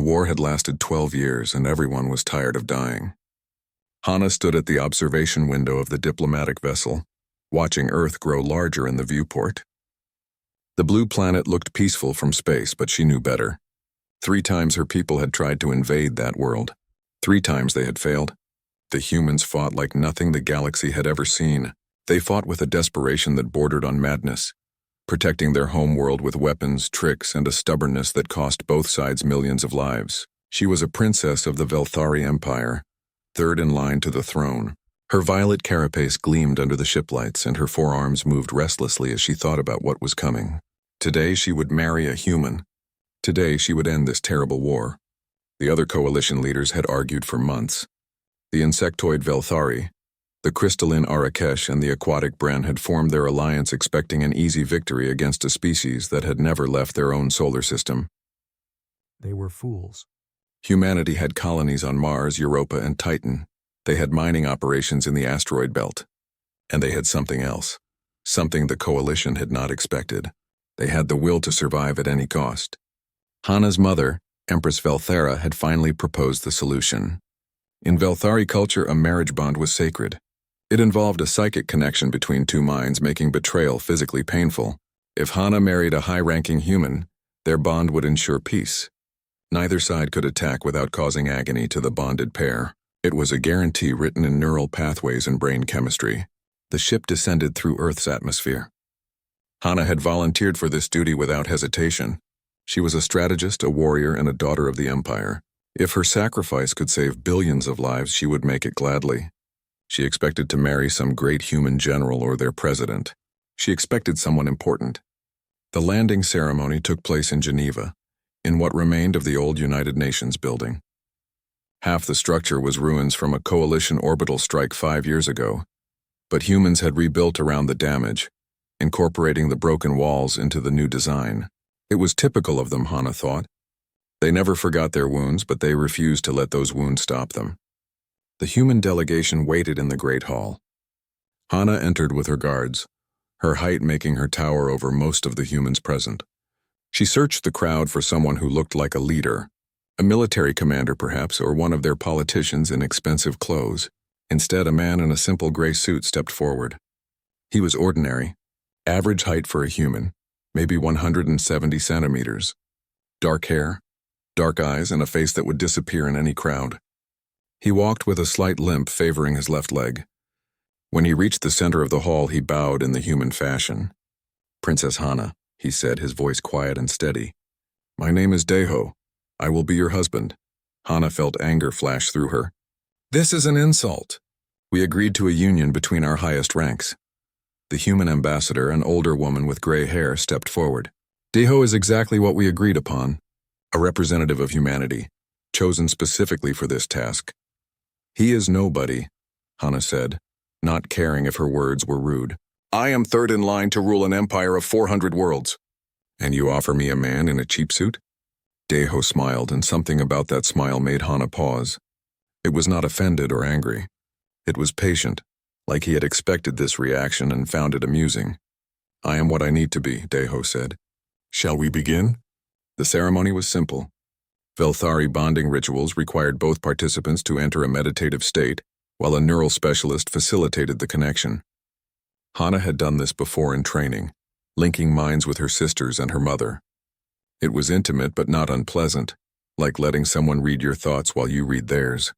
war had lasted 12 years and everyone was tired of dying. Hana stood at the observation window of the diplomatic vessel, watching Earth grow larger in the viewport. The blue planet looked peaceful from space, but she knew better. 3 times her people had tried to invade that world. 3 times they had failed. The humans fought like nothing the galaxy had ever seen. They fought with a desperation that bordered on madness, protecting their home world with weapons, tricks, and a stubbornness that cost both sides millions of lives. She was a princess of the Velthari Empire, third in line to the throne. Her violet carapace gleamed under the ship lights, and her forearms moved restlessly as she thought about what was coming. Today she would marry a human. Today she would end this terrible war. The other coalition leaders had argued for months. The insectoid Velthari, the crystalline Arakesh, and the aquatic Bren had formed their alliance expecting an easy victory against a species that had never left their own solar system. They were fools. Humanity had colonies on Mars, Europa, and Titan. They had mining operations in the asteroid belt. And they had something else. Something the coalition had not expected. They had the will to survive at any cost. Hana's mother, Empress Velthara, had finally proposed the solution. In Velthari culture, a marriage bond was sacred. It involved a psychic connection between 2 minds, making betrayal physically painful. If Hana married a high-ranking human, their bond would ensure peace. Neither side could attack without causing agony to the bonded pair. It was a guarantee written in neural pathways and brain chemistry. The ship descended through Earth's atmosphere. Hana had volunteered for this duty without hesitation. She was a strategist, a warrior, and a daughter of the Empire. If her sacrifice could save billions of lives, she would make it gladly. She expected to marry some great human general or their president. She expected someone important. The landing ceremony took place in Geneva, in what remained of the old United Nations building. Half the structure was ruins from a coalition orbital strike 5 years ago, but humans had rebuilt around the damage, incorporating the broken walls into the new design. It was typical of them, Hana thought. They never forgot their wounds, but they refused to let those wounds stop them. The human delegation waited in the Great Hall. Hana entered with her guards, her height making her tower over most of the humans present. She searched the crowd for someone who looked like a leader, a military commander perhaps, or one of their politicians in expensive clothes. Instead, a man in a simple gray suit stepped forward. He was ordinary, average height for a human, maybe 170 centimeters. Dark hair, dark eyes, and a face that would disappear in any crowd. He walked with a slight limp favoring his left leg. When he reached the center of the hall, he bowed in the human fashion. "Princess Hana," he said, his voice quiet and steady. "My name is Deho. I will be your husband." Hana felt anger flash through her. "This is an insult. We agreed to a union between our highest ranks." The human ambassador, an older woman with gray hair, stepped forward. "Deho is exactly what we agreed upon. A representative of humanity, chosen specifically for this task." "He is nobody," Hana said, not caring if her words were rude. "I am third in line to rule an empire of 400 worlds. And you offer me a man in a cheap suit?" Deho smiled, and something about that smile made Hana pause. It was not offended or angry. It was patient, like he had expected this reaction and found it amusing. "I am what I need to be," Deho said. "Shall we begin?" The ceremony was simple. Velthari bonding rituals required both participants to enter a meditative state, while a neural specialist facilitated the connection. Hana had done this before in training, linking minds with her sisters and her mother. It was intimate but not unpleasant, like letting someone read your thoughts while you read theirs.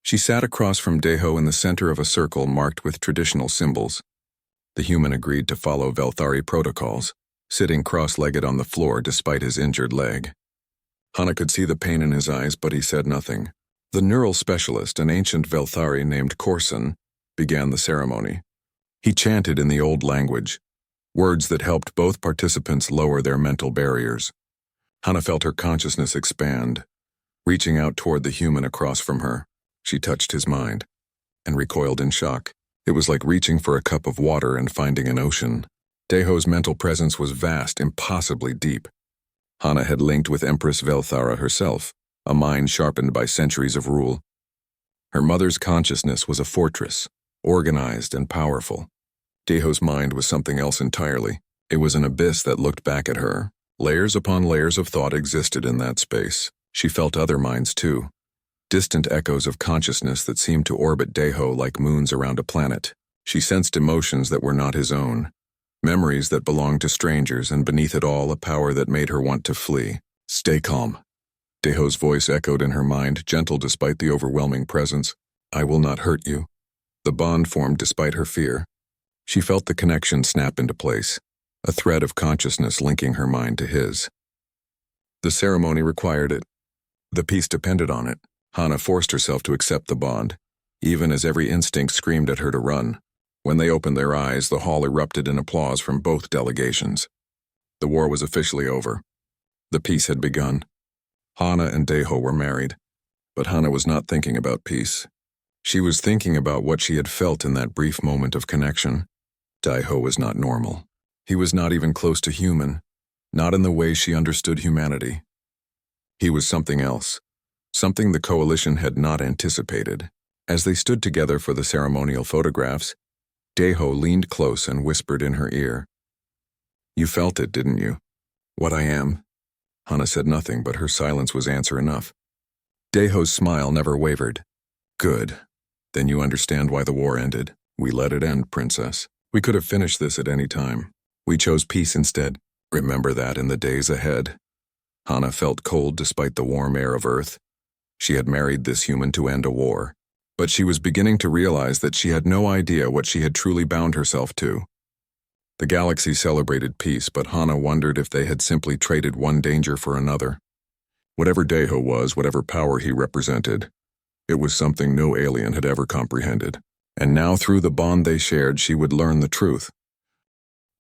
She sat across from Deho in the center of a circle marked with traditional symbols. The human agreed to follow Velthari protocols, sitting cross-legged on the floor despite his injured leg. Hana could see the pain in his eyes, but he said nothing. The neural specialist, an ancient Velthari named Korsan, began the ceremony. He chanted in the old language, words that helped both participants lower their mental barriers. Hana felt her consciousness expand. Reaching out toward the human across from her, she touched his mind, and recoiled in shock. It was like reaching for a cup of water and finding an ocean. Deho's mental presence was vast, impossibly deep. Hana had linked with Empress Velthara herself, a mind sharpened by centuries of rule. Her mother's consciousness was a fortress, organized and powerful. Deho's mind was something else entirely. It was an abyss that looked back at her. Layers upon layers of thought existed in that space. She felt other minds too, distant echoes of consciousness that seemed to orbit Deho like moons around a planet. She sensed emotions that were not his own, memories that belonged to strangers, and beneath it all a power that made her want to flee. Stay calm. Deho's voice echoed in her mind, gentle despite the overwhelming presence. I will not hurt you. The bond formed despite her fear. She felt the connection snap into place, a thread of consciousness linking her mind to his. The ceremony required it. The peace depended on it. Hana forced herself to accept the bond, even as every instinct screamed at her to run. When they opened their eyes, the hall erupted in applause from both delegations. The war was officially over. The peace had begun. Hana and Deho were married, but Hana was not thinking about peace. She was thinking about what she had felt in that brief moment of connection. Deho was not normal. He was not even close to human, not in the way she understood humanity. He was something else, something the coalition had not anticipated. As they stood together for the ceremonial photographs, Deho leaned close and whispered in her ear. You felt it, didn't you? What I am? Hana said nothing, but her silence was answer enough. Deho's smile never wavered. Good. Then you understand why the war ended. We let it end, princess. We could have finished this at any time. We chose peace instead. Remember that in the days ahead. Hana felt cold despite the warm air of Earth. She had married this human to end a war, but she was beginning to realize that she had no idea what she had truly bound herself to. The galaxy celebrated peace, but Hana wondered if they had simply traded one danger for another. Whatever Deho was, whatever power he represented, it was something no alien had ever comprehended. And now through the bond they shared, she would learn the truth.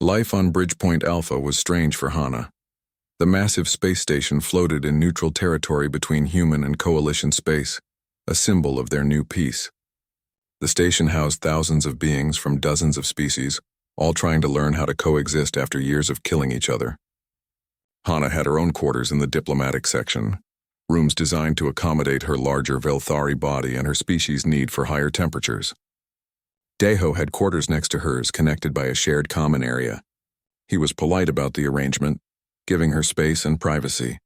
Life on Bridgepoint Alpha was strange for Hana. The massive space station floated in neutral territory between human and coalition space, a symbol of their new peace. The station housed thousands of beings from dozens of species, all trying to learn how to coexist after years of killing each other. Hana had her own quarters in the diplomatic section, rooms designed to accommodate her larger Velthari body and her species' need for higher temperatures. Deho had quarters next to hers, connected by a shared common area. He was polite about the arrangement, giving her space and privacy.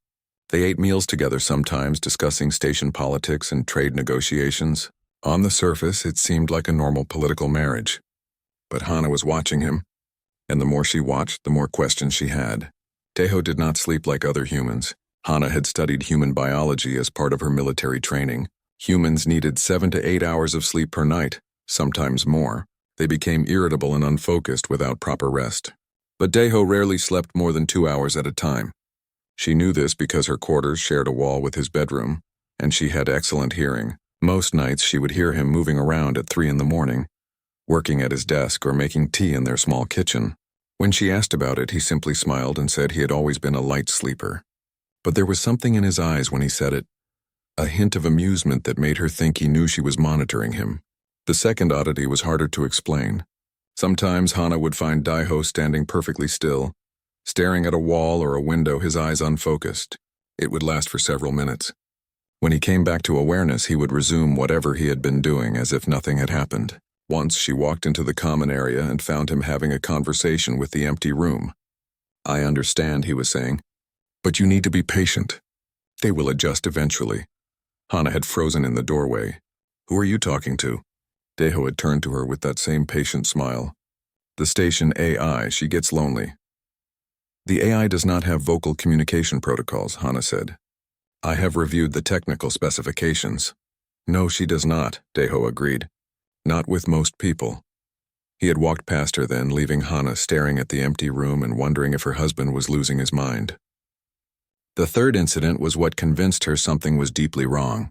They ate meals together sometimes, discussing station politics and trade negotiations. On the surface, it seemed like a normal political marriage. But Hana was watching him, and the more she watched, the more questions she had. Deho did not sleep like other humans. Hana had studied human biology as part of her military training. Humans needed 7 to 8 hours of sleep per night, sometimes more. They became irritable and unfocused without proper rest. But Deho rarely slept more than 2 hours at a time. She knew this because her quarters shared a wall with his bedroom, and she had excellent hearing. Most nights she would hear him moving around at 3 in the morning, working at his desk or making tea in their small kitchen. When she asked about it, he simply smiled and said he had always been a light sleeper. But there was something in his eyes when he said it, a hint of amusement that made her think he knew she was monitoring him. The second oddity was harder to explain. Sometimes Hana would find Deho standing perfectly still, staring at a wall or a window, his eyes unfocused. It would last for several minutes. When he came back to awareness, he would resume whatever he had been doing as if nothing had happened. Once she walked into the common area and found him having a conversation with the empty room. I understand, he was saying, but you need to be patient. They will adjust eventually. Hana had frozen in the doorway. Who are you talking to? Deho had turned to her with that same patient smile. The station AI, she gets lonely. The AI does not have vocal communication protocols, Hana said. I have reviewed the technical specifications. No, she does not, Deho agreed. Not with most people. He had walked past her then, leaving Hana staring at the empty room and wondering if her husband was losing his mind. The third incident was what convinced her something was deeply wrong.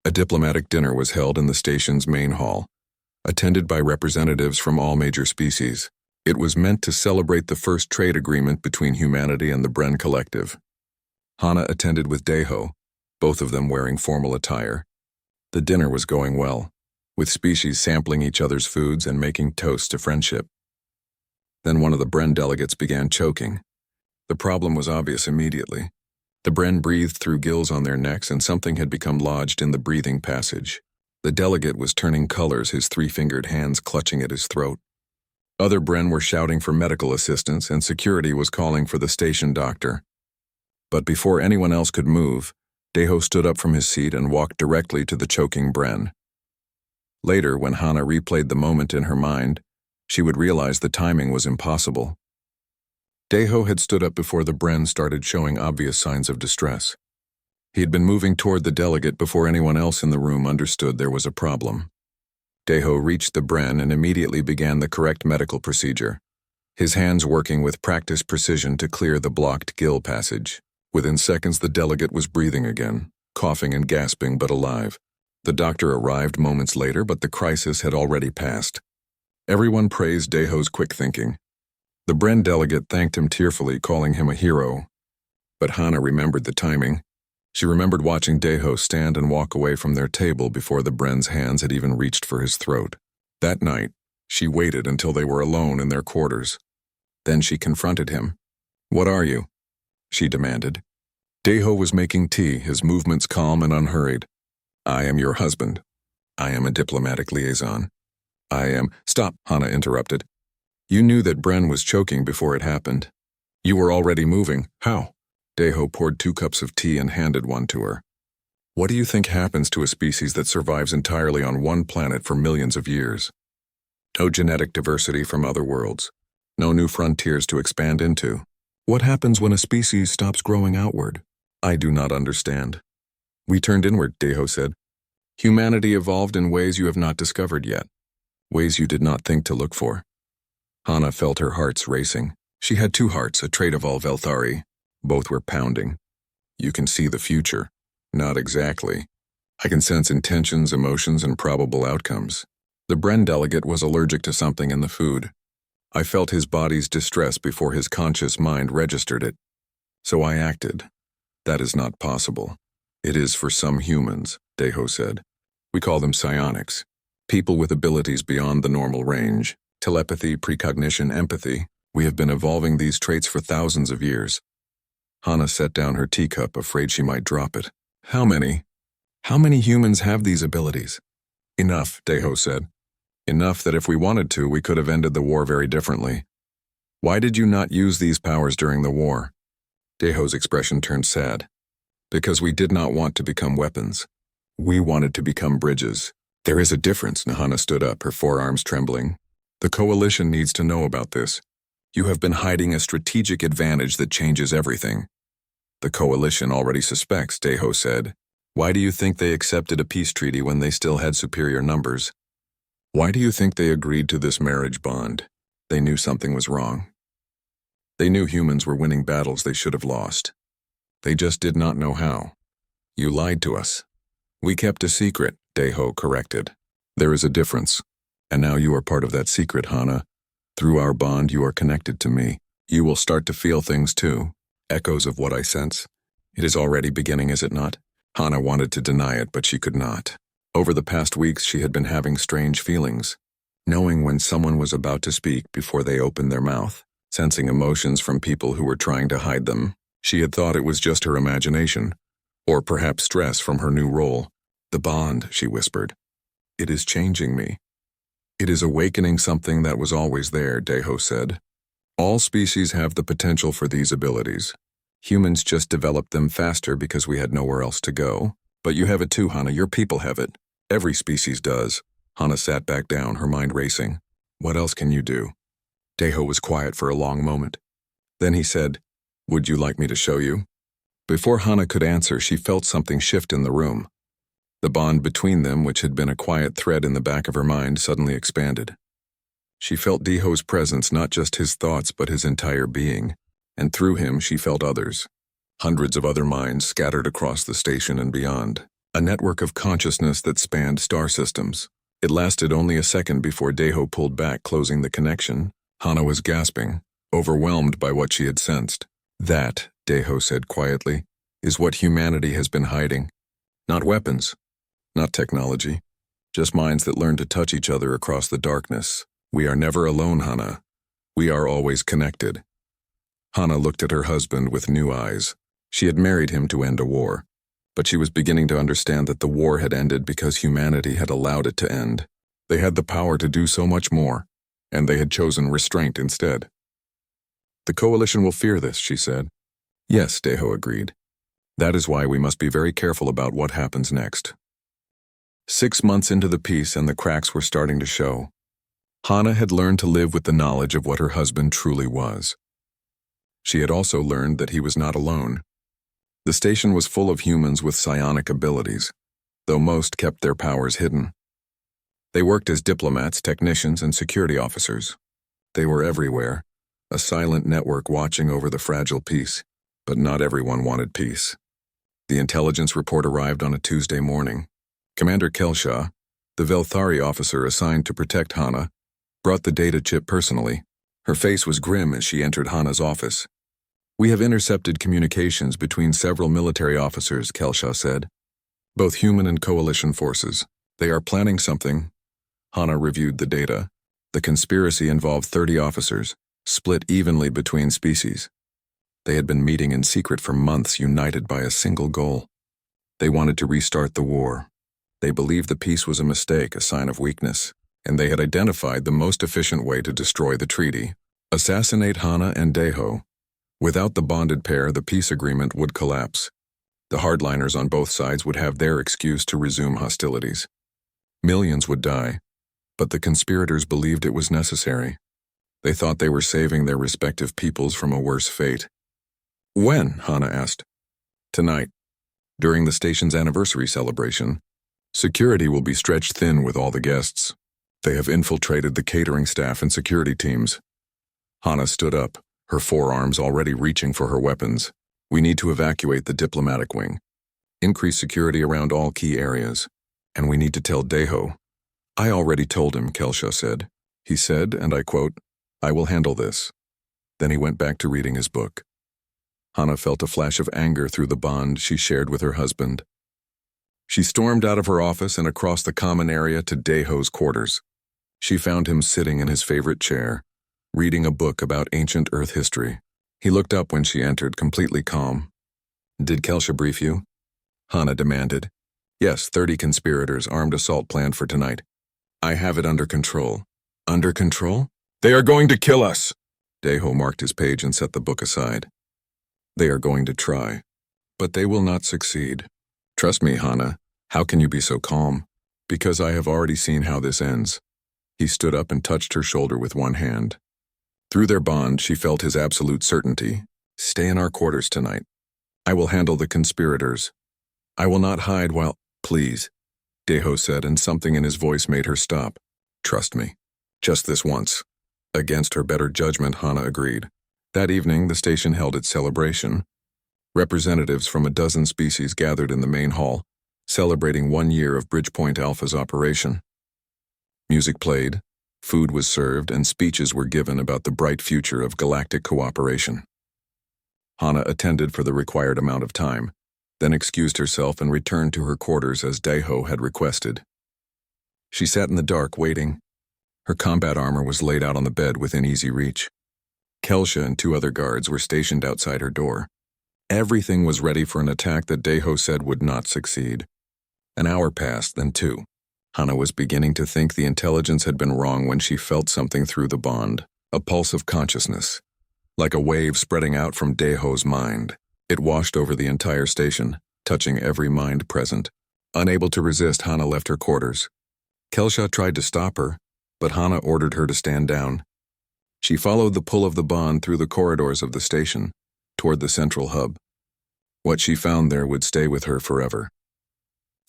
A diplomatic dinner was held in the station's main hall, attended by representatives from all major species. It was meant to celebrate the first trade agreement between humanity and the Bren Collective. Hana attended with Deho, both of them wearing formal attire. The dinner was going well, with species sampling each other's foods and making toasts to friendship. Then one of the Bren delegates began choking. The problem was obvious immediately. The Bren breathed through gills on their necks, and something had become lodged in the breathing passage. The delegate was turning colors, his 3-fingered hands clutching at his throat. Other Bren were shouting for medical assistance, and security was calling for the station doctor. But before anyone else could move, Deho stood up from his seat and walked directly to the choking Bren. Later, when Hana replayed the moment in her mind, she would realize the timing was impossible. Deho had stood up before the Bren started showing obvious signs of distress. He had been moving toward the delegate before anyone else in the room understood there was a problem. Deho reached the Bren and immediately began the correct medical procedure, his hands working with practiced precision to clear the blocked gill passage. Within seconds, the delegate was breathing again, coughing and gasping but alive. The doctor arrived moments later, but the crisis had already passed. Everyone praised Deho's quick thinking. The Bren delegate thanked him tearfully, calling him a hero. But Hana remembered the timing. She remembered watching Deho stand and walk away from their table before the Bren's hands had even reached for his throat. That night, she waited until they were alone in their quarters. Then she confronted him. "What are you?" she demanded. Deho was making tea, his movements calm and unhurried. "I am your husband. I am a diplomatic liaison. I am—" "Stop," Hana interrupted. "You knew that Bren was choking before it happened. You were already moving. How?" Deho poured 2 cups of tea and handed one to her. "What do you think happens to a species that survives entirely on one planet for millions of years? No genetic diversity from other worlds. No new frontiers to expand into. What happens when a species stops growing outward? I do not understand." "We turned inward," Deho said. "Humanity evolved in ways you have not discovered yet. Ways you did not think to look for." Hana felt her hearts racing. She had 2 hearts, a trait of all Velthari. Both were pounding. "You can see the future." "Not exactly. I can sense intentions, emotions, and probable outcomes." The Bren delegate was allergic to something in the food. I felt his body's distress before his conscious mind registered it. So I acted. "That is not possible." "It is for some humans," Deho said. "We call them psionics. People with abilities beyond the normal range. Telepathy, precognition, empathy. We have been evolving these traits for thousands of years." Hana set down her teacup, afraid she might drop it. How many humans have these abilities?" "Enough," Deho said. "Enough that if we wanted to, we could have ended the war very differently." "Why did you not use these powers during the war?" Deho's expression turned sad. "Because we did not want to become weapons. We wanted to become bridges." "There is a difference." Nahana stood up, her forearms trembling. "The Coalition needs to know about this. You have been hiding a strategic advantage that changes everything." "The Coalition already suspects," Deho said. "Why do you think they accepted a peace treaty when they still had superior numbers? Why do you think they agreed to this marriage bond? They knew something was wrong. They knew humans were winning battles they should have lost. They just did not know how. You lied to us." "We kept a secret," Deho corrected. "There is a difference. And now you are part of that secret, Hana. Through our bond, you are connected to me. You will start to feel things too. Echoes of what I sense. It is already beginning, is it not?" Hana wanted to deny it, but she could not. Over the past weeks, she had been having strange feelings. Knowing when someone was about to speak before they opened their mouth. Sensing emotions from people who were trying to hide them. She had thought it was just her imagination. Or perhaps stress from her new role. "The bond," she whispered. "It is changing me." "It is awakening something that was always there," Deho said. "All species have the potential for these abilities. Humans just developed them faster because we had nowhere else to go. But you have it too, Hana. Your people have it. Every species does." Hana sat back down, her mind racing. "What else can you do?" Deho was quiet for a long moment. Then he said, "Would you like me to show you?" Before Hana could answer, she felt something shift in the room. The bond between them, which had been a quiet thread in the back of her mind, suddenly expanded. She felt Deho's presence, not just his thoughts, but his entire being. And through him, she felt others. Hundreds of other minds scattered across the station and beyond. A network of consciousness that spanned star systems. It lasted only a second before Deho pulled back, closing the connection. Hana was gasping, overwhelmed by what she had sensed. "That," Deho said quietly, "is what humanity has been hiding. Not weapons, not technology, just minds that learn to touch each other across the darkness. We are never alone, Hana. We are always connected." Hana looked at her husband with new eyes. She had married him to end a war, but she was beginning to understand that the war had ended because humanity had allowed it to end. They had the power to do so much more, and they had chosen restraint instead. "The Coalition will fear this," she said. "Yes," Deho agreed. That is why we must be very careful about what happens next. 6 months into the piece and the cracks were starting to show. Hana had learned to live with the knowledge of what her husband truly was. She had also learned that he was not alone. The station was full of humans with psionic abilities, though most kept their powers hidden. They worked as diplomats, technicians, and security officers. They were everywhere, a silent network watching over the fragile peace, but not everyone wanted peace. The intelligence report arrived on a Tuesday morning. Commander Kelshaw, the Velthari officer assigned to protect Hana, brought the data chip personally. Her face was grim as she entered Hana's office. "We have intercepted communications between several military officers," Kelshaw said. "Both human and coalition forces. They are planning something." Hana reviewed the data. The conspiracy involved 30 officers, split evenly between species. They had been meeting in secret for months, united by a single goal. They wanted to restart the war. They believed the peace was a mistake, a sign of weakness, and they had identified the most efficient way to destroy the treaty: assassinate Hana and Deho. Without the bonded pair, the peace agreement would collapse. The hardliners on both sides would have their excuse to resume hostilities. Millions would die, but the conspirators believed it was necessary. They thought they were saving their respective peoples from a worse fate. "When?" Hana asked. "Tonight, during the station's anniversary celebration. Security will be stretched thin with all the guests. They have infiltrated the catering staff and security teams." Hana stood up, her forearms already reaching for her weapons. "We need to evacuate the diplomatic wing. Increase security around all key areas. And we need to tell Deho." "I already told him," Kelshaw said. He said, and I quote, "I will handle this." Then he went back to reading his book. Hana felt a flash of anger through the bond she shared with her husband. She stormed out of her office and across the common area to Deho's quarters. She found him sitting in his favorite chair, reading a book about ancient Earth history. He looked up when she entered, completely calm. "Did Kelshaw brief you?" Hana demanded. "Yes, 30 conspirators, armed assault planned for tonight. I have it under control." "Under control?" "They are going to kill us!" Deho marked his page and set the book aside. "They are going to try, but they will not succeed. Trust me, Hana. How can you be so calm?" "Because I have already seen how this ends." He stood up and touched her shoulder with one hand. Through their bond, she felt his absolute certainty. "Stay in our quarters tonight. I will handle the conspirators. I will not hide while—" "Please," Deho said, and something in his voice made her stop. "Trust me. Just this once." Against her better judgment, Hana agreed. That evening, the station held its celebration. Representatives from a dozen species gathered in the main hall, celebrating 1 year of Bridgepoint Alpha's operation. Music played, food was served, and speeches were given about the bright future of galactic cooperation. Hana attended for the required amount of time, then excused herself and returned to her quarters as Deho had requested. She sat in the dark, waiting. Her combat armor was laid out on the bed within easy reach. Kelshaw and 2 other guards were stationed outside her door. Everything was ready for an attack that Deho said would not succeed. An hour passed, then 2. Hana was beginning to think the intelligence had been wrong when she felt something through the bond, a pulse of consciousness. Like a wave spreading out from Deho's mind, it washed over the entire station, touching every mind present. Unable to resist, Hana left her quarters. Kelshaw tried to stop her, but Hana ordered her to stand down. She followed the pull of the bond through the corridors of the station, toward the central hub. What she found there would stay with her forever.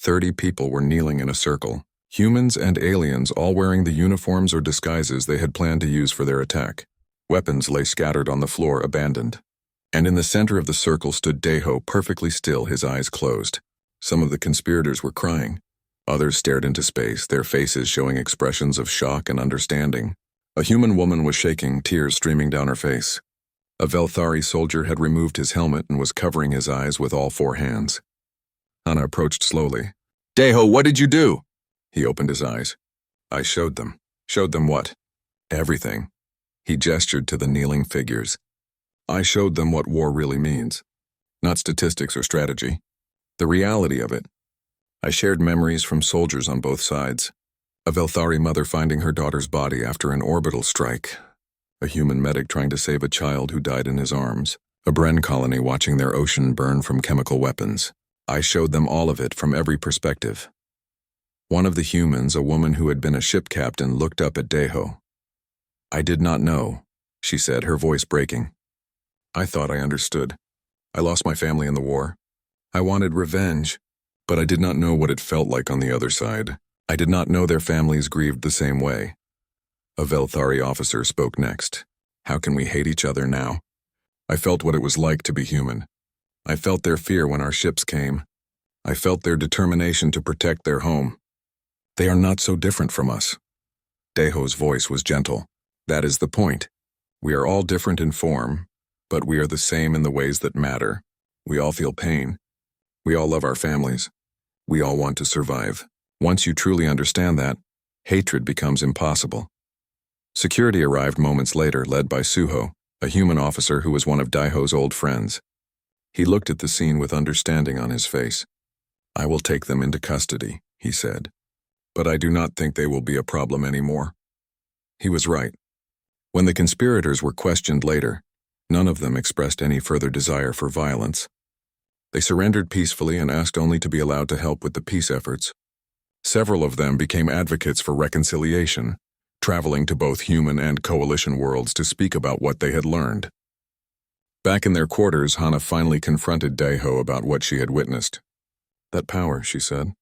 30 people were kneeling in a circle, humans and aliens, all wearing the uniforms or disguises they had planned to use for their attack. Weapons lay scattered on the floor, abandoned. And in the center of the circle stood Deho, perfectly still, his eyes closed. Some of the conspirators were crying. Others stared into space, their faces showing expressions of shock and understanding. A human woman was shaking, tears streaming down her face. A Velthari soldier had removed his helmet and was covering his eyes with all 4 hands. Hana approached slowly. "Deho, what did you do?" He opened his eyes. "I showed them." "Showed them what?" "Everything." He gestured to the kneeling figures. "I showed them what war really means. Not statistics or strategy. The reality of it. I shared memories from soldiers on both sides. A Velthari mother finding her daughter's body after an orbital strike. A human medic trying to save a child who died in his arms. A Bren colony watching their ocean burn from chemical weapons. I showed them all of it from every perspective. One of the humans, a woman who had been a ship captain, looked up at Deho. "I did not know," she said, her voice breaking. "I thought I understood. I lost my family in the war. I wanted revenge, but I did not know what it felt like on the other side. I did not know their families grieved the same way." A Velthari officer spoke next. "How can we hate each other now? I felt what it was like to be human. I felt their fear when our ships came. I felt their determination to protect their home. They are not so different from us." Deho's voice was gentle. "That is the point. We are all different in form, but we are the same in the ways that matter. We all feel pain. We all love our families. We all want to survive. Once you truly understand that, hatred becomes impossible." Security arrived moments later, led by Suho, a human officer who was one of Daiho's old friends. He looked at the scene with understanding on his face. "I will take them into custody," he said. "But I do not think they will be a problem anymore." He was right. When the conspirators were questioned later, none of them expressed any further desire for violence. They surrendered peacefully and asked only to be allowed to help with the peace efforts. Several of them became advocates for reconciliation, traveling to both human and coalition worlds to speak about what they had learned. Back in their quarters, Hana finally confronted Daiho about what she had witnessed. "That power," she said,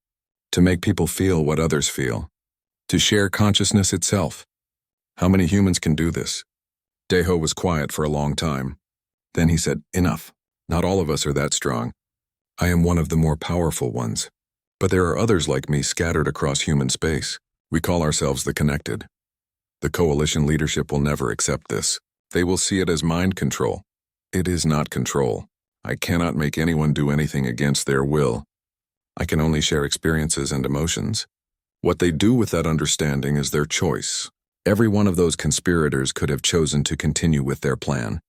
"to make people feel what others feel, to share consciousness itself. How many humans can do this?" Daiho was quiet for a long time. Then he said, "Enough. Not all of us are that strong. I am one of the more powerful ones. But there are others like me scattered across human space. We call ourselves the Connected. The coalition leadership will never accept this. They will see it as mind control. It is not control. I cannot make anyone do anything against their will. I can only share experiences and emotions. What they do with that understanding is their choice. Every one of those conspirators could have chosen to continue with their plan.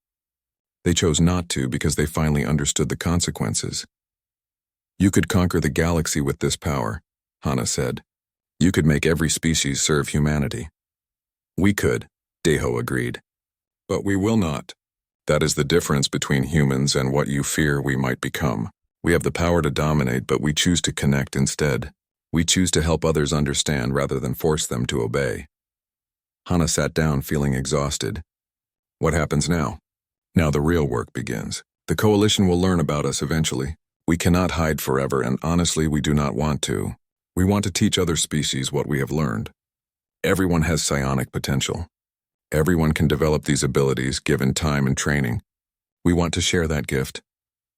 They chose not to because they finally understood the consequences. You could conquer the galaxy with this power," Hana said. "You could make every species serve humanity." "We could," Daiho agreed. "But we will not. That is the difference between humans and what you fear we might become. We have the power to dominate, but we choose to connect instead. We choose to help others understand rather than force them to obey." Hana sat down, feeling exhausted. "What happens now?" "Now the real work begins. The coalition will learn about us eventually. We cannot hide forever, and honestly, we do not want to. We want to teach other species what we have learned. Everyone has psionic potential. Everyone can develop these abilities given time and training. We want to share that gift.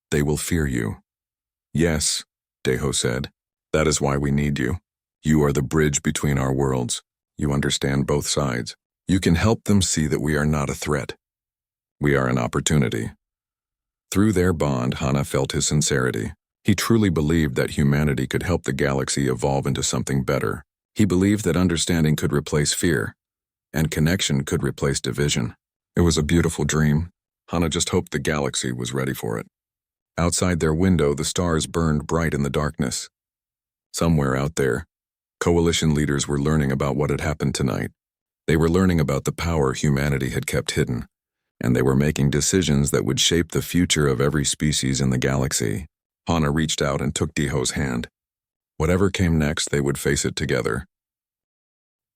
They will fear you." "Yes," Daiho said. "That is why we need you. You are the bridge between our worlds. You understand both sides. You can help them see that we are not a threat. We are an opportunity." Through their bond, Hana felt his sincerity. He truly believed that humanity could help the galaxy evolve into something better. He believed that understanding could replace fear, and connection could replace division. It was a beautiful dream. Hana just hoped the galaxy was ready for it. Outside their window, the stars burned bright in the darkness. Somewhere out there, coalition leaders were learning about what had happened tonight. They were learning about the power humanity had kept hidden, and they were making decisions that would shape the future of every species in the galaxy. Hana reached out and took Daiho's hand. Whatever came next, they would face it together.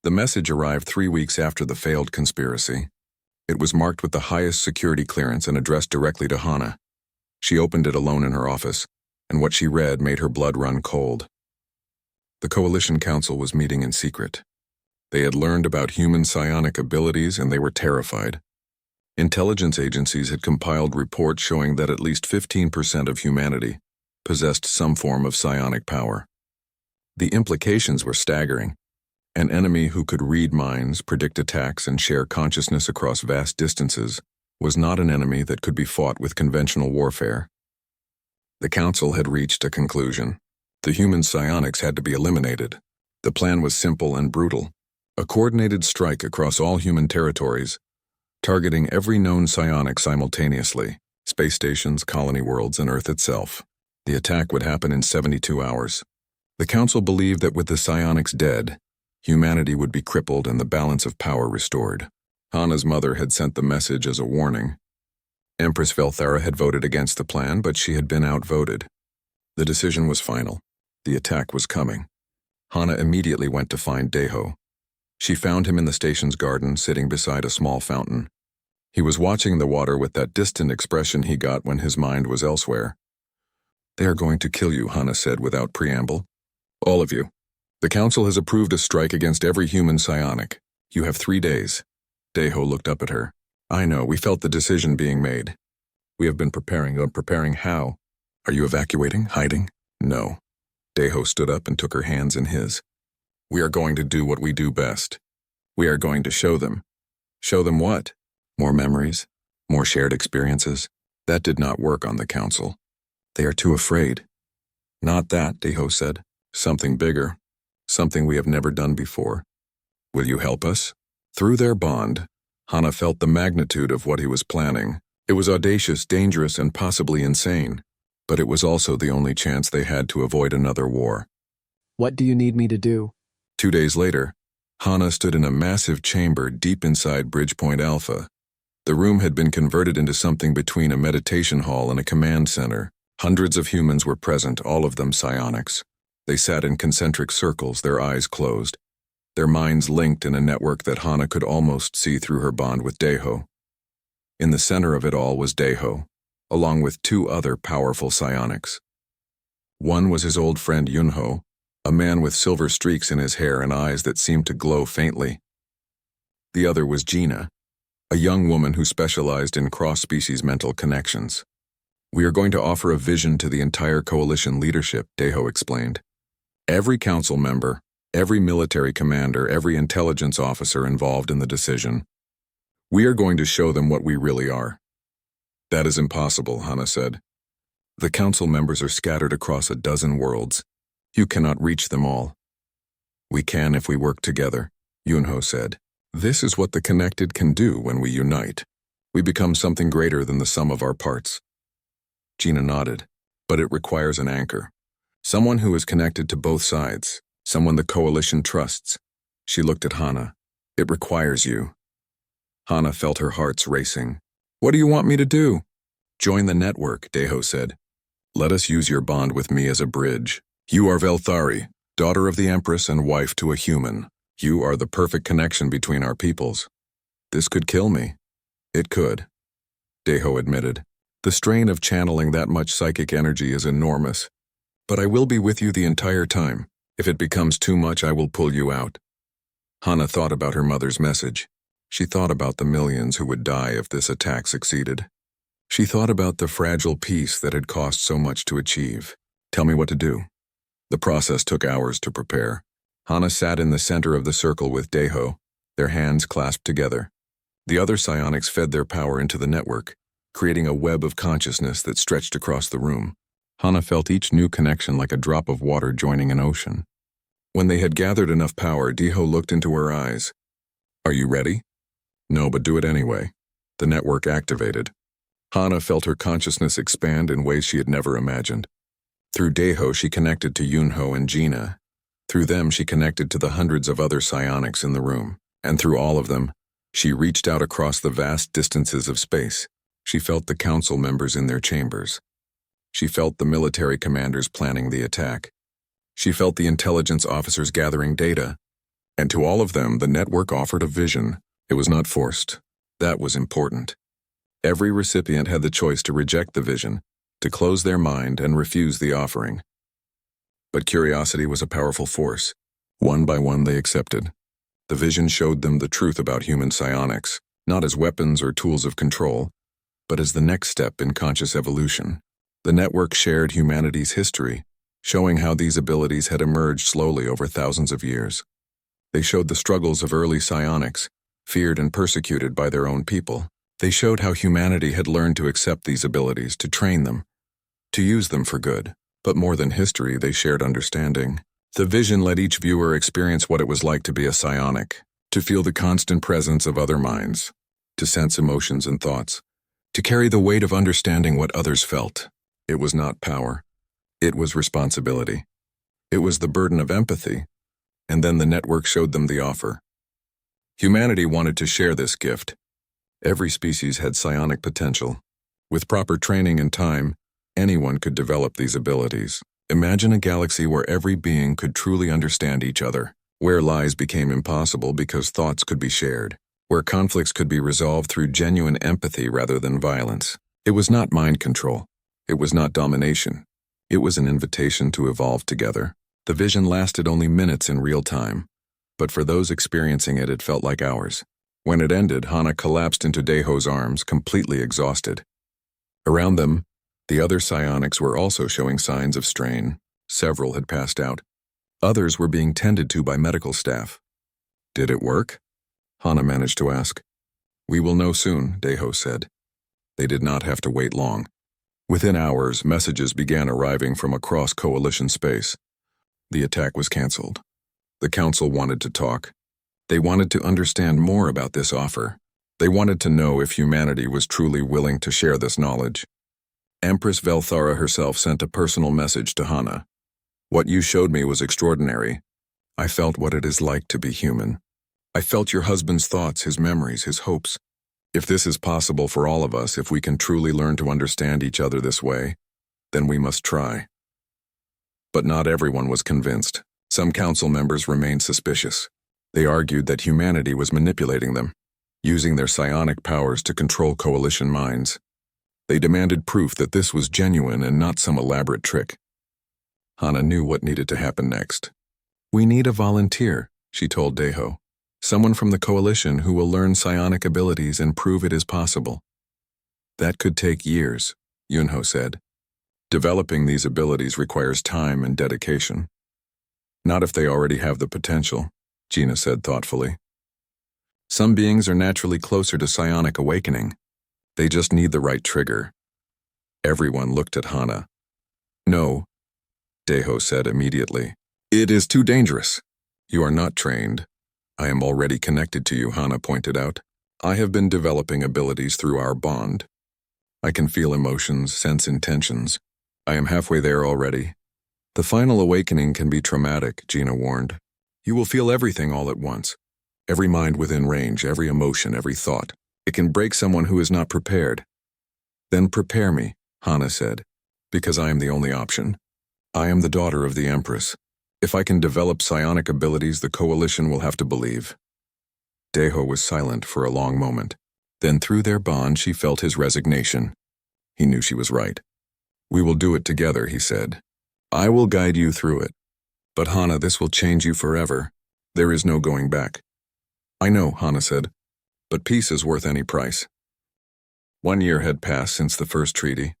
The message arrived 3 weeks after the failed conspiracy. It was marked with the highest security clearance and addressed directly to Hana. She opened it alone in her office, and what she read made her blood run cold. The Coalition Council was meeting in secret. They had learned about human psionic abilities, and they were terrified. Intelligence agencies had compiled reports showing that at least 15% of humanity possessed some form of psionic power. The implications were staggering. An enemy who could read minds, predict attacks, and share consciousness across vast distances was not an enemy that could be fought with conventional warfare. The Council had reached a conclusion. The human psionics had to be eliminated. The plan was simple and brutal. A coordinated strike across all human territories, targeting every known psionic simultaneously, space stations, colony worlds, and Earth itself. The attack would happen in 72 hours. The Council believed that with the psionics dead, humanity would be crippled and the balance of power restored. Hana's mother had sent the message as a warning. Empress Velthara had voted against the plan, but she had been outvoted. The decision was final. The attack was coming. Hana immediately went to find Deho. She found him in the station's garden, sitting beside a small fountain. He was watching the water with that distant expression he got when his mind was elsewhere. "They are going to kill you," Hana said without preamble. "All of you. The council has approved a strike against every human psionic. You have 3 days." Deho looked up at her. "I know, we felt the decision being made. We have been preparing. Preparing how? Are you evacuating? Hiding?" "No." Deho stood up and took her hands in his. "We are going to do what we do best. We are going to show them." "Show them what?" "More memories, more shared experiences." That did not work on the council. "They are too afraid." "Not that," Deho said. "Something bigger. Something we have never done before. Will you help us?" Through their bond, Hana felt the magnitude of what he was planning. It was audacious, dangerous, and possibly insane. But it was also the only chance they had to avoid another war. What do you need me to do? 2 days later, Hana stood in a massive chamber deep inside Bridgepoint Alpha. The room had been converted into something between a meditation hall and a command center. Hundreds of humans were present, all of them psionics. They sat in concentric circles, their eyes closed, their minds linked in a network that Hana could almost see through her bond with Deho. In the center of it all was Deho, along with 2 other powerful psionics. One was his old friend Yunho, a man with silver streaks in his hair and eyes that seemed to glow faintly. The other was Gina, a young woman who specialized in cross-species mental connections. "We are going to offer a vision to the entire coalition leadership," Deho explained. "Every council member, every military commander, every intelligence officer involved in the decision. We are going to show them what we really are." "That is impossible," Hana said. "The council members are scattered across a dozen worlds. You cannot reach them all." "We can if we work together," Yunho said. "This is what the connected can do when we unite. We become something greater than the sum of our parts." Gina nodded. "But it requires an anchor. Someone who is connected to both sides. Someone the coalition trusts." She looked at Hana. "It requires you." Hana felt her hearts racing. "What do you want me to do?" "Join the network," Deho said. "Let us use your bond with me as a bridge. You are Velthari, daughter of the Empress and wife to a human. You are the perfect connection between our peoples." "This could kill me." "It could," Deho admitted. "The strain of channeling that much psychic energy is enormous. But I will be with you the entire time. If it becomes too much, I will pull you out." Hana thought about her mother's message. She thought about the millions who would die if this attack succeeded. She thought about the fragile peace that had cost so much to achieve. "Tell me what to do." The process took hours to prepare. Hana sat in the center of the circle with Deho, their hands clasped together. The other psionics fed their power into the network, creating a web of consciousness that stretched across the room. Hana felt each new connection like a drop of water joining an ocean. When they had gathered enough power, Deho looked into her eyes. "Are you ready?" "No, but do it anyway." The network activated. Hana felt her consciousness expand in ways she had never imagined. Through Deho, she connected to Yunho and Gina. Through them, she connected to the hundreds of other psionics in the room. And through all of them, she reached out across the vast distances of space. She felt the council members in their chambers. She felt the military commanders planning the attack. She felt the intelligence officers gathering data. And to all of them, the network offered a vision. It was not forced. That was important. Every recipient had the choice to reject the vision, to close their mind and refuse the offering. But curiosity was a powerful force. One by one they accepted. The vision showed them the truth about human psionics, not as weapons or tools of control, but as the next step in conscious evolution. The network shared humanity's history, showing how these abilities had emerged slowly over thousands of years. They showed the struggles of early psionics, feared and persecuted by their own people. They showed how humanity had learned to accept these abilities, to train them, to use them for good. But more than history, they shared understanding. The vision let each viewer experience what it was like to be a psionic, to feel the constant presence of other minds, to sense emotions and thoughts, to carry the weight of understanding what others felt. It was not power. It was responsibility. It was the burden of empathy. And then the network showed them the offer. Humanity wanted to share this gift. Every species had psionic potential. With proper training and time, anyone could develop these abilities. Imagine a galaxy where every being could truly understand each other, where lies became impossible because thoughts could be shared, where conflicts could be resolved through genuine empathy rather than violence. It was not mind control. It was not domination. It was an invitation to evolve together. The vision lasted only minutes in real time, but for those experiencing it, it felt like hours. When it ended, Hana collapsed into Deho's arms, completely exhausted. Around them, the other psionics were also showing signs of strain. Several had passed out. Others were being tended to by medical staff. Did it work? Hana managed to ask. We will know soon, Deho said. They did not have to wait long. Within hours, messages began arriving from across Coalition space. The attack was canceled. The Council wanted to talk. They wanted to understand more about this offer. They wanted to know if humanity was truly willing to share this knowledge. Empress Velthara herself sent a personal message to Hana. What you showed me was extraordinary. I felt what it is like to be human. I felt your husband's thoughts, his memories, his hopes. If this is possible for all of us, if we can truly learn to understand each other this way, then we must try. But not everyone was convinced. Some council members remained suspicious. They argued that humanity was manipulating them, using their psionic powers to control coalition minds. They demanded proof that this was genuine and not some elaborate trick. Hana knew what needed to happen next. We need a volunteer, she told Deho. Someone from the coalition who will learn psionic abilities and prove it is possible. That could take years, Yunho said. Developing these abilities requires time and dedication. Not if they already have the potential, Gina said thoughtfully. Some beings are naturally closer to psionic awakening. They just need the right trigger. Everyone looked at Hana. No, Deho said immediately. It is too dangerous. You are not trained. I am already connected to you, Hana pointed out. I have been developing abilities through our bond. I can feel emotions, sense intentions. I am halfway there already. The final awakening can be traumatic, Gina warned. You will feel everything all at once. Every mind within range, every emotion, every thought. It can break someone who is not prepared. Then prepare me, Hana said, because I am the only option. I am the daughter of the Empress. If I can develop psionic abilities, the coalition will have to believe. Deho was silent for a long moment. Then through their bond, she felt his resignation. He knew she was right. We will do it together, he said. I will guide you through it. But Hana, this will change you forever. There is no going back. I know, Hana said, but peace is worth any price. 1 year had passed since the first treaty.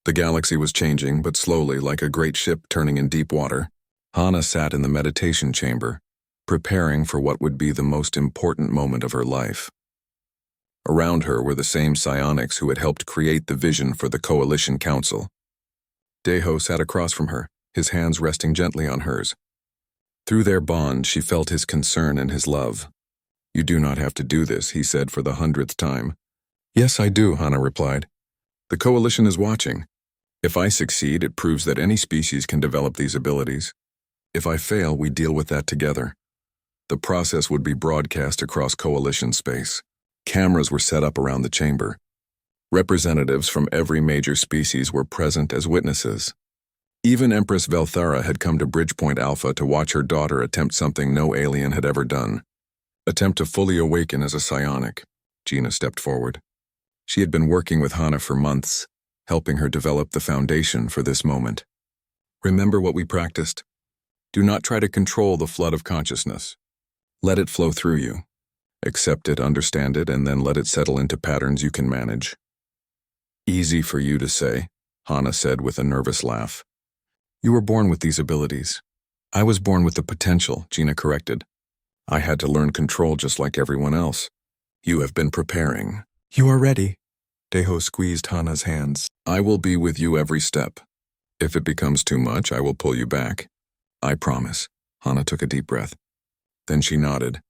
The galaxy was changing, but slowly, like a great ship turning in deep water. Hana sat in the meditation chamber, preparing for what would be the most important moment of her life. Around her were the same psionics who had helped create the vision for the Coalition Council. Deho sat across from her, his hands resting gently on hers. Through their bond, she felt his concern and his love. You do not have to do this, he said for the 100th time. Yes, I do, Hana replied. The Coalition is watching. If I succeed, it proves that any species can develop these abilities. If I fail, we deal with that together. The process would be broadcast across Coalition space. Cameras were set up around the chamber. Representatives from every major species were present as witnesses. Even Empress Velthara had come to Bridgepoint Alpha to watch her daughter attempt something no alien had ever done. Attempt to fully awaken as a psionic. Gina stepped forward. She had been working with Hana for months, helping her develop the foundation for this moment. Remember what we practiced. Do not try to control the flood of consciousness. Let it flow through you. Accept it, understand it, and then let it settle into patterns you can manage. Easy for you to say, Hana said with a nervous laugh. You were born with these abilities. I was born with the potential, Gina corrected. I had to learn control just like everyone else. You have been preparing. You are ready. Deho squeezed Hana's hands. I will be with you every step. If it becomes too much, I will pull you back. I promise. Hana took a deep breath. Then she nodded.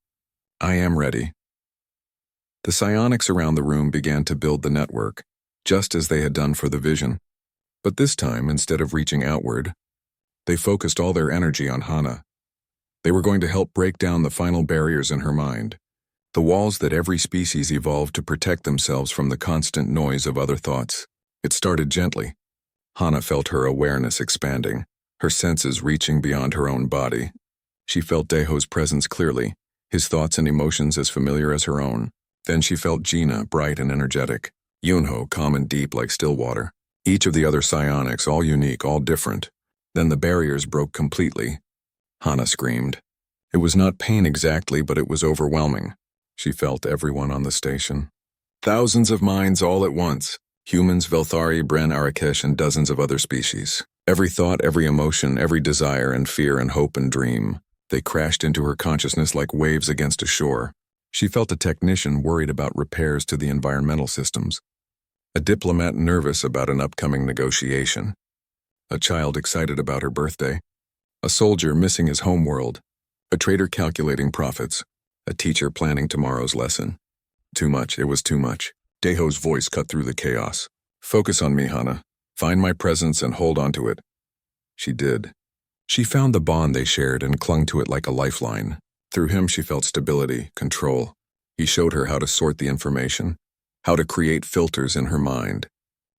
I am ready. The psionics around the room began to build the network, just as they had done for the vision. But this time, instead of reaching outward, they focused all their energy on Hana. They were going to help break down the final barriers in her mind, the walls that every species evolved to protect themselves from the constant noise of other thoughts. It started gently. Hana felt her awareness expanding, her senses reaching beyond her own body. She felt Daeho's presence clearly, his thoughts and emotions as familiar as her own. Then she felt Gina, bright and energetic, Yunho, calm and deep like still water. Each of the other psionics, all unique, all different. Then the barriers broke completely. Hana screamed. It was not pain exactly, but it was overwhelming. She felt everyone on the station. Thousands of minds all at once. Humans, Velthari, Bren, Arakesh, and dozens of other species. Every thought, every emotion, every desire and fear and hope and dream. They crashed into her consciousness like waves against a shore. She felt a technician worried about repairs to the environmental systems. A diplomat nervous about an upcoming negotiation. A child excited about her birthday. A soldier missing his homeworld. A trader calculating profits. A teacher planning tomorrow's lesson. Too much, it was too much. Daeho's voice cut through the chaos. Focus on me, Hana. Find my presence and hold on to it. She did. She found the bond they shared and clung to it like a lifeline. Through him she felt stability, control. He showed her how to sort the information, how to create filters in her mind.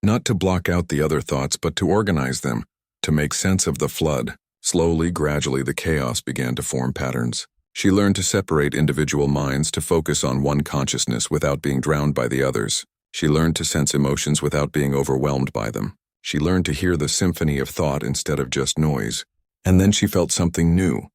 Not to block out the other thoughts, but to organize them, to make sense of the flood. Slowly, gradually, the chaos began to form patterns. She learned to separate individual minds, to focus on one consciousness without being drowned by the others. She learned to sense emotions without being overwhelmed by them. She learned to hear the symphony of thought instead of just noise. And then she felt something new.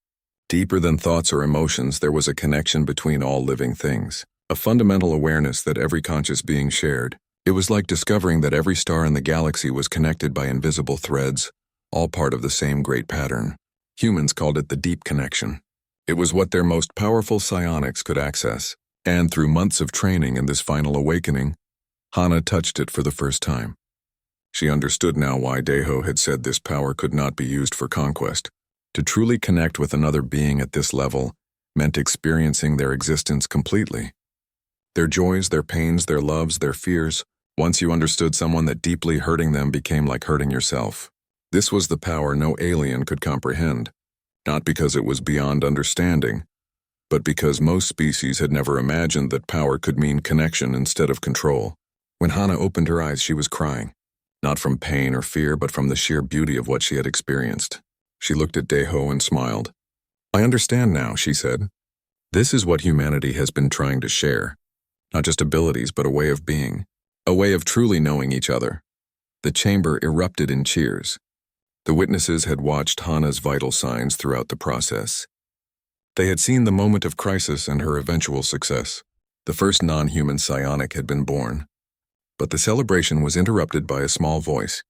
Deeper than thoughts or emotions, there was a connection between all living things. A fundamental awareness that every conscious being shared. It was like discovering that every star in the galaxy was connected by invisible threads, all part of the same great pattern. Humans called it the deep connection. It was what their most powerful psionics could access. And through months of training in this final awakening, Hana touched it for the first time. She understood now why Daeho had said this power could not be used for conquest. To truly connect with another being at this level meant experiencing their existence completely. Their joys, their pains, their loves, their fears. Once you understood someone, that deeply hurting them became like hurting yourself. This was the power no alien could comprehend. Not because it was beyond understanding, but because most species had never imagined that power could mean connection instead of control. When Hana opened her eyes, she was crying. Not from pain or fear, but from the sheer beauty of what she had experienced. She looked at Daeho and smiled. I understand now, she said. This is what humanity has been trying to share. Not just abilities, but a way of being. A way of truly knowing each other. The chamber erupted in cheers. The witnesses had watched Hana's vital signs throughout the process. They had seen the moment of crisis and her eventual success. The first non-human psionic had been born. But the celebration was interrupted by a small voice.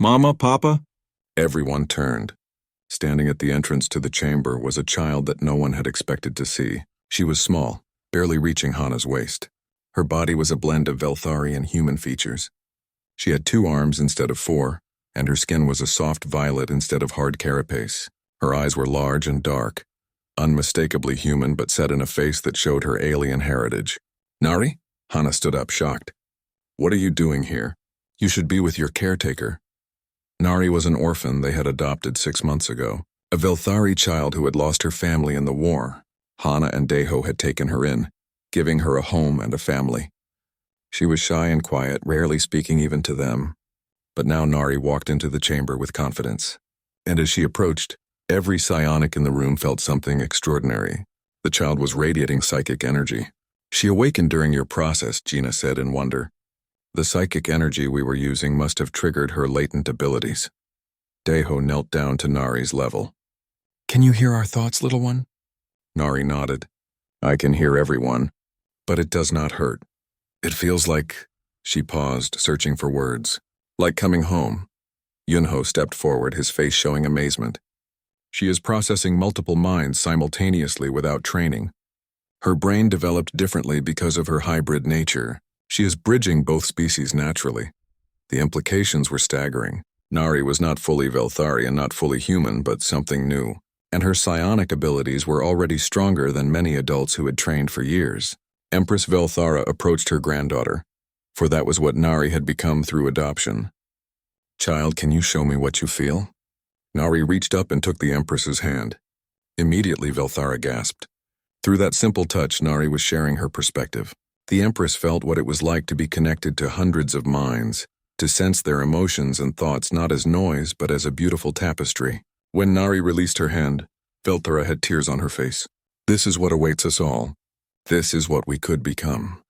Mama, Papa? Everyone turned. Standing at the entrance to the chamber was a child that no one had expected to see. She was small, barely reaching Hana's waist. Her body was a blend of Velthari and human features. She had 2 arms instead of 4, and her skin was a soft violet instead of hard carapace. Her eyes were large and dark, unmistakably human but set in a face that showed her alien heritage. Nari? Hana stood up, shocked. What are you doing here? You should be with your caretaker. Nari was an orphan they had adopted 6 months ago, a Velthari child who had lost her family in the war. Hana and Daeho had taken her in, giving her a home and a family. She was shy and quiet, rarely speaking even to them. But now Nari walked into the chamber with confidence. And as she approached, every psionic in the room felt something extraordinary. The child was radiating psychic energy. She awakened during your process, Gina said in wonder. The psychic energy we were using must have triggered her latent abilities. Daeho knelt down to Nari's level. Can you hear our thoughts, little one? Nari nodded. I can hear everyone, but it does not hurt. It feels like... She paused, searching for words. Like coming home. Yunho stepped forward, his face showing amazement. She is processing multiple minds simultaneously without training. Her brain developed differently because of her hybrid nature. She is bridging both species naturally. The implications were staggering. Nari was not fully Velthari and not fully human, but something new. And her psionic abilities were already stronger than many adults who had trained for years. Empress Velthara approached her granddaughter, for that was what Nari had become through adoption. Child, can you show me what you feel? Nari reached up and took the Empress's hand. Immediately Velthara gasped. Through that simple touch, Nari was sharing her perspective. The Empress felt what it was like to be connected to hundreds of minds, to sense their emotions and thoughts not as noise but as a beautiful tapestry. When Nari released her hand, Velthara had tears on her face. This is what awaits us all. This is what we could become.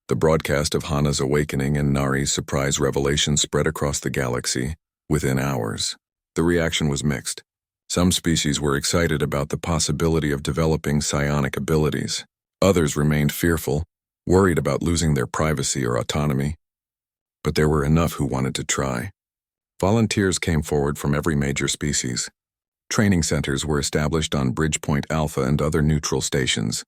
The broadcast of Hana's awakening and Nari's surprise revelation spread across the galaxy within hours. The reaction was mixed. Some species were excited about the possibility of developing psionic abilities. Others remained fearful, worried about losing their privacy or autonomy. But there were enough who wanted to try. Volunteers came forward from every major species. Training centers were established on Bridgepoint Alpha and other neutral stations.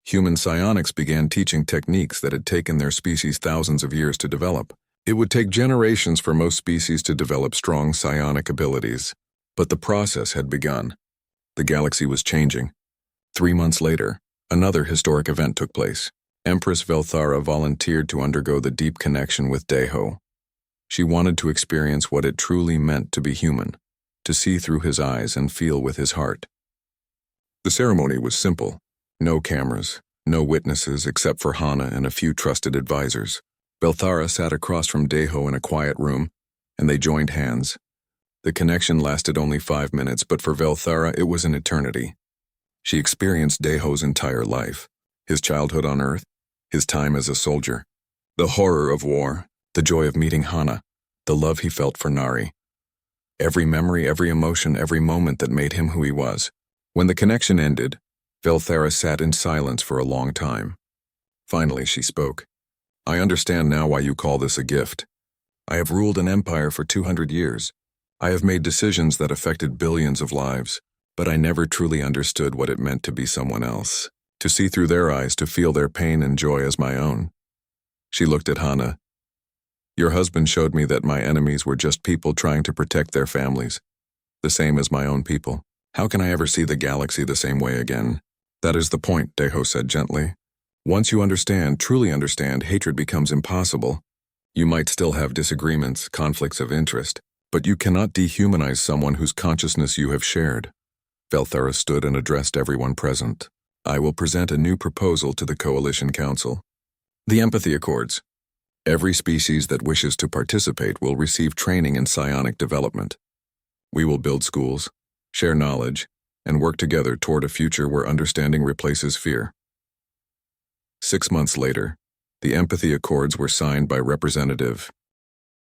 Human psionics began teaching techniques that had taken their species thousands of years to develop. It would take generations for most species to develop strong psionic abilities. But the process had begun. The galaxy was changing. 3 months later, another historic event took place. Empress Velthara volunteered to undergo the deep connection with Deho. She wanted to experience what it truly meant to be human, to see through his eyes and feel with his heart. The ceremony was simple. No cameras, no witnesses except for Hana and a few trusted advisors. Velthara sat across from Deho in a quiet room, and they joined hands. The connection lasted only 5 minutes, but for Velthara it was an eternity. She experienced Deho's entire life, his childhood on Earth, his time as a soldier, the horror of war, the joy of meeting Hana, the love he felt for Nari. Every memory, every emotion, every moment that made him who he was. When the connection ended, Velthara sat in silence for a long time. Finally, she spoke. I understand now why you call this a gift. I have ruled an empire for 200 years. I have made decisions that affected billions of lives, but I never truly understood what it meant to be someone else, to see through their eyes, to feel their pain and joy as my own. She looked at Hana. Your husband showed me that my enemies were just people trying to protect their families, the same as my own people. How can I ever see the galaxy the same way again? That is the point, Deho said gently. Once you understand, truly understand, hatred becomes impossible. You might still have disagreements, conflicts of interest, but you cannot dehumanize someone whose consciousness you have shared. Velthara stood and addressed everyone present. I will present a new proposal to the Coalition Council. The Empathy Accords. Every species that wishes to participate will receive training in psionic development. We will build schools, share knowledge, and work together toward a future where understanding replaces fear. 6 months later, the Empathy Accords were signed by Representative